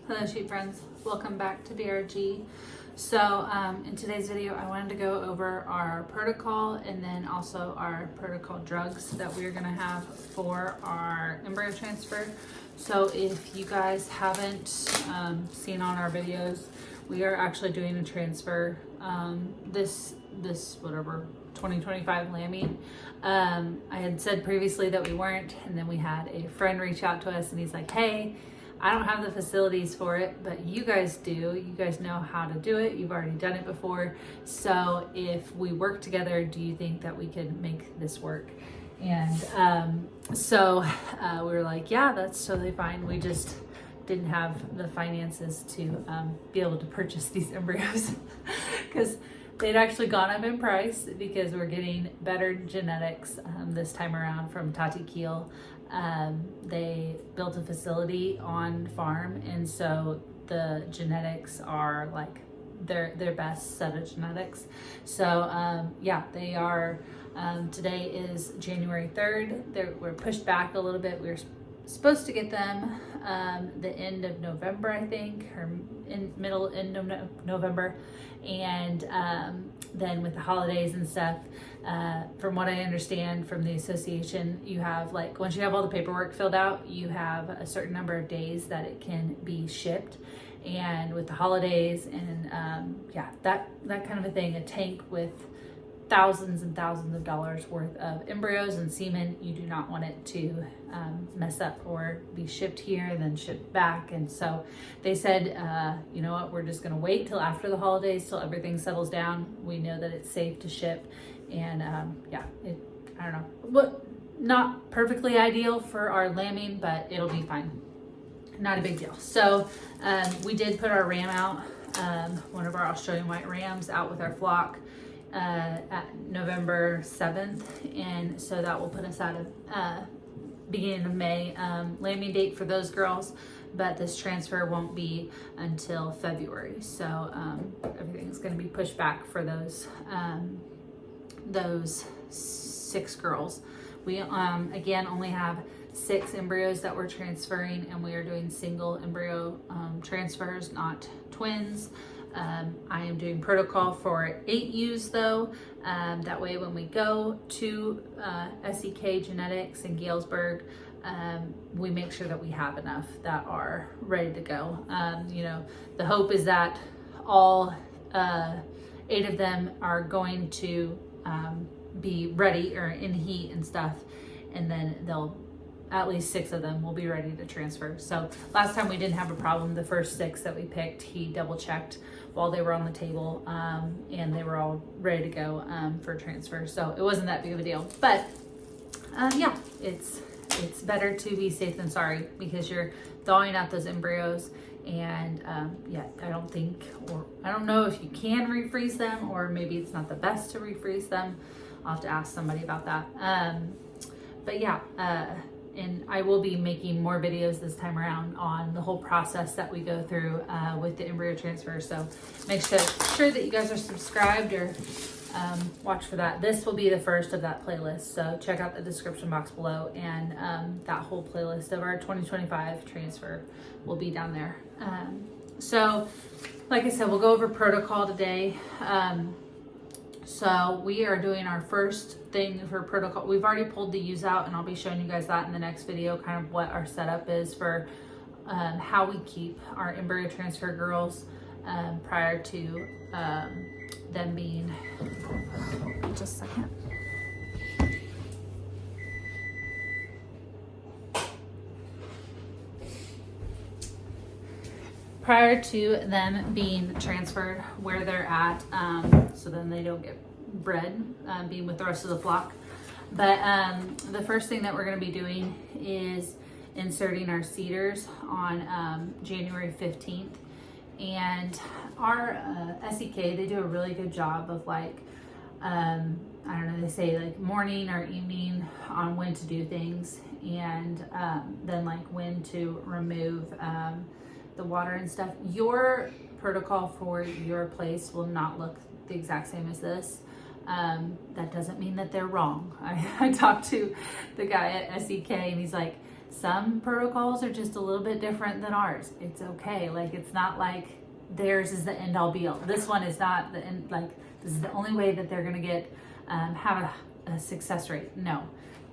Hello sheep friends, welcome back to DRG. So in today's video I wanted to go over our protocol and then also our protocol drugs that we're going to have for our embryo transfer. So if you guys haven't seen on our videos, we are actually doing a transfer this 2025 lambing. I had said previously that we weren't, and then we had a friend reach out to us and he's like, hey, I don't have the facilities for it, but you guys do. You guys know how to do it. You've already done it before. So if we work together, do you think that we could make this work? And so we were like, yeah, that's totally fine. We just didn't have the finances to be able to purchase these embryos because they'd actually gone up in price because we're getting better genetics this time around from Tati Keel. They built a facility on farm, and so the genetics are like their best set of genetics. So yeah, they are. Today is January 3rd. We're pushed back a little bit. We're supposed to get them the end of November, I think, or end of November. And then with the holidays and stuff, from what I understand from the association, you have like, once you have all the paperwork filled out, you have a certain number of days that it can be shipped. And with the holidays and yeah, that kind of a thing, a tank with thousands and thousands of dollars worth of embryos and semen, you do not want it to mess up or be shipped here and then shipped back. And so they said, you know what, we're just gonna wait till after the holidays, till everything settles down. We know that it's safe to ship. And yeah, I don't know, what, not perfectly ideal for our lambing, but it'll be fine. Not a big deal. So we did put our ram out, one of our Australian white rams out with our flock at November 7th, and so that will put us out of beginning of May lambing date for those girls, but this transfer won't be until February, so everything's going to be pushed back for those 6 girls. We again only have 6 embryos that we're transferring, and we are doing single embryo transfers, not twins. I am doing protocol for 8 Ewes though. That way when we go to SEK Genetics in Galesburg, we make sure that we have enough that are ready to go. You know, the hope is that all 8 of them are going to be ready or in heat and stuff, and then at least 6 of them will be ready to transfer. So last time we didn't have a problem. The first 6 that we picked, he double checked while they were on the table, and they were all ready to go for transfer. So it wasn't that big of a deal. But yeah, it's better to be safe than sorry, because you're thawing out those embryos. And yeah, I don't know if you can refreeze them, or maybe it's not the best to refreeze them. I'll have to ask somebody about that. But yeah, and I will be making more videos this time around on the whole process that we go through with the embryo transfer. So make sure that you guys are subscribed or watch for that. This will be the first of that playlist. So check out the description box below, and that whole playlist of our 2025 transfer will be down there. So like I said, we'll go over protocol today. So we are doing our first thing for protocol. We've already pulled the Ewes out, and I'll be showing you guys that in the next video, kind of what our setup is for how we keep our embryo transfer girls prior to them being, just a second. Prior to them being transferred where they're at, so then they don't get bred being with the rest of the flock. But the first thing that we're going to be doing is inserting our CIDRS on January 15th. And our SEK, they do a really good job of like, I don't know, they say like morning or evening on when to do things, and then like when to remove the water and stuff. Your protocol for your place will not look the exact same as this. That doesn't mean that they're wrong. I talked to the guy at SEK, and he's like, Some protocols are just a little bit different than ours. It's okay. Like, it's not like theirs is the end all be all. This one is not the end, like this is the only way that they're going to get, have a success rate. No,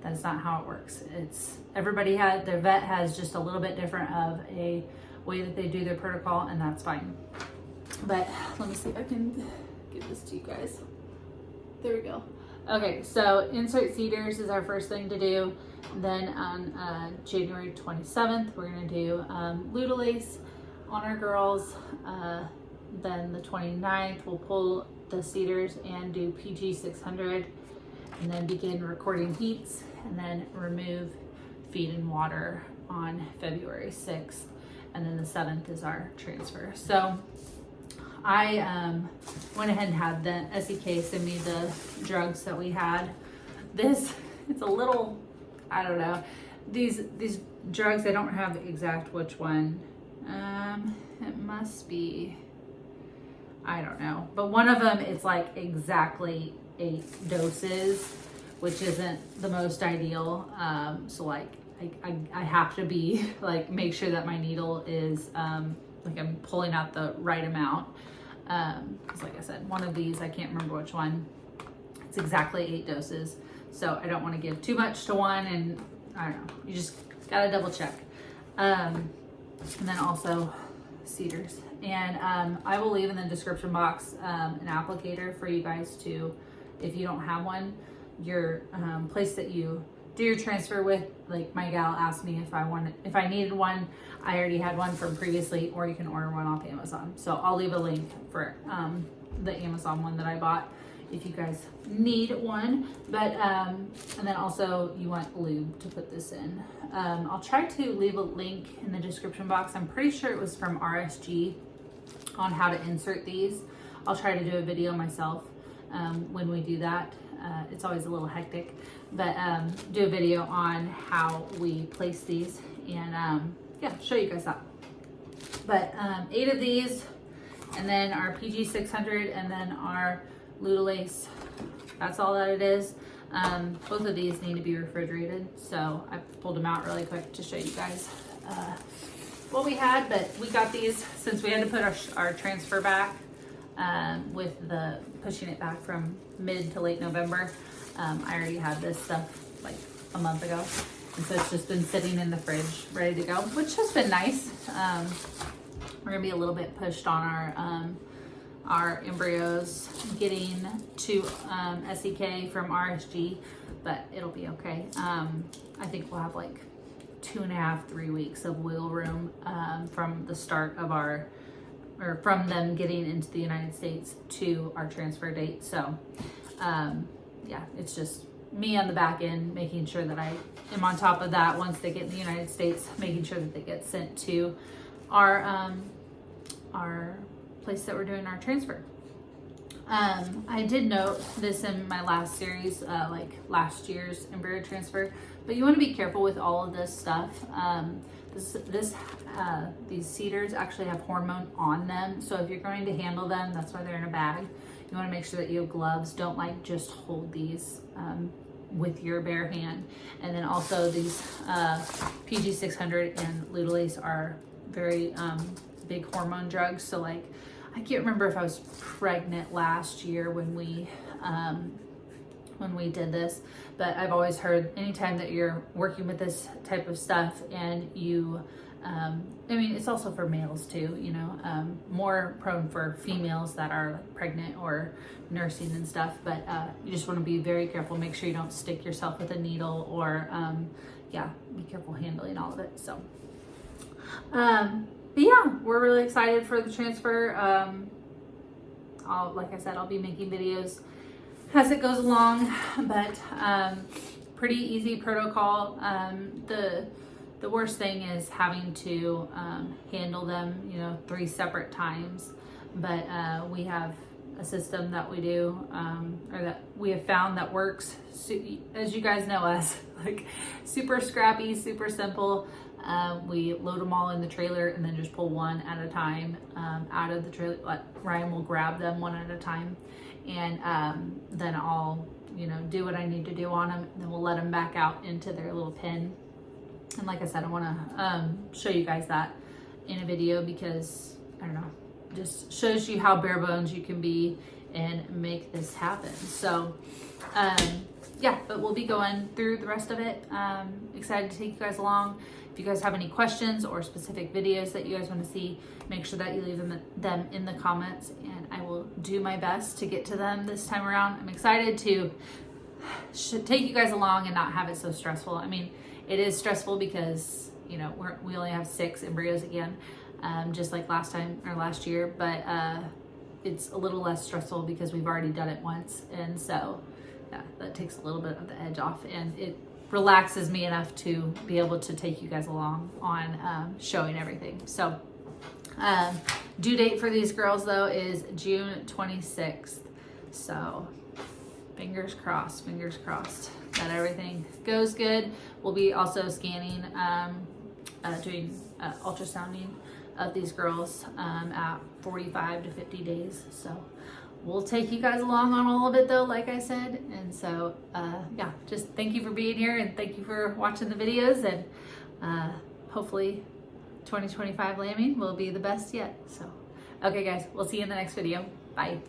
that's not how it works. It's everybody their vet has just a little bit different of a way that they do their protocol, and that's fine. But let me see if I can give this to you guys. There we go. Okay, so insert CIDRS is our first thing to do. Then on January 27th, we're gonna do Ludolase on our girls. Then the 29th, we'll pull the CIDRS and do PG 600, and then begin recording heats, and then remove feed and water on February 6th. And then the 7th is our transfer. So I went ahead and had the SEK send me the drugs that we had. It's a little, I don't know. These drugs, I don't have exact which one. It must be, I don't know. But one of them, it's like exactly 8 doses, which isn't the most ideal. So like, I have to be like, make sure that my needle is like I'm pulling out the right amount. Because like I said, one of these, I can't remember which one, it's exactly 8 doses. So I don't want to give too much to one, and I don't know, you just gotta double check. And then also CIDRS. And I will leave in the description box an applicator for you guys to, if you don't have one, your place that you do your transfer with. Like my gal asked me if I needed one. I already had one from previously, or you can order one off Amazon. So I'll leave a link for the Amazon one that I bought if you guys need one. But and then also you want lube to put this in. I'll try to leave a link in the description box. I'm pretty sure it was from RSG on how to insert these. I'll try to do a video myself when we do that. It's always a little hectic, but do a video on how we place these, and yeah, show you guys that. But 8 of these, and then our PG 600, and then our Ludolase. That's all that it is. Both of these need to be refrigerated, so I pulled them out really quick to show you guys what we had. But we got these since we had to put our transfer back with the pushing it back from mid to late November. I already had this stuff like a month ago, and so it's just been sitting in the fridge ready to go, which has been nice. We're gonna be a little bit pushed on our embryos getting to SEK from RSG, but it'll be okay. I think we'll have like 2.5, 3 weeks of wiggle room from the start of from them getting into the United States to our transfer date. So yeah, it's just me on the back end, making sure that I am on top of that once they get in the United States, making sure that they get sent to our place that we're doing our transfer. I did note this in my last series, like last year's embryo transfer, but you want to be careful with all of this stuff. These CIDRS actually have hormone on them, so if you're going to handle them, that's why they're in a bag. You want to make sure that you have gloves. Don't like just hold these with your bare hand. And then also these PG 600 and Ludolase are very big hormone drugs. So like, I can't remember if I was pregnant last year when we did this, but I've always heard anytime that you're working with this type of stuff and you, I mean, it's also for males too, you know, more prone for females that are like pregnant or nursing and stuff, but you just want to be very careful. Make sure you don't stick yourself with a needle, or yeah, be careful handling all of it. So but yeah, we're really excited for the transfer. Like I said, I'll be making videos as it goes along, but pretty easy protocol. The worst thing is having to handle them, you know, 3 separate times. But we have a system that we do, or that we have found that works. As you guys know us, like super scrappy, super simple. We load them all in the trailer and then just pull one at a time out of the trailer. Ryan will grab them one at a time, and then I'll, you know, do what I need to do on them, and then we'll let them back out into their little pen. And like I said, I want to show you guys that in a video because, I don't know, just shows you how bare bones you can be and make this happen. So yeah, but we'll be going through the rest of it. Excited to take you guys along. If you guys have any questions or specific videos that you guys want to see, make sure that you leave them in the comments, and I will do my best to get to them this time around. I'm excited to take you guys along and not have it so stressful. I mean, it is stressful because, you know, we only have 6 embryos again, just like last year, but it's a little less stressful because we've already done it once. And so yeah, that takes a little bit of the edge off, and it relaxes me enough to be able to take you guys along on showing everything. So due date for these girls though is June 26th. So fingers crossed that everything goes good. We'll be also scanning, doing ultrasounding of these girls at 45 to 50 days. So we'll take you guys along on all of it though, like I said. And so yeah, just thank you for being here, and thank you for watching the videos, and hopefully 2025 lambing will be the best yet. So okay guys, we'll see you in the next video. Bye.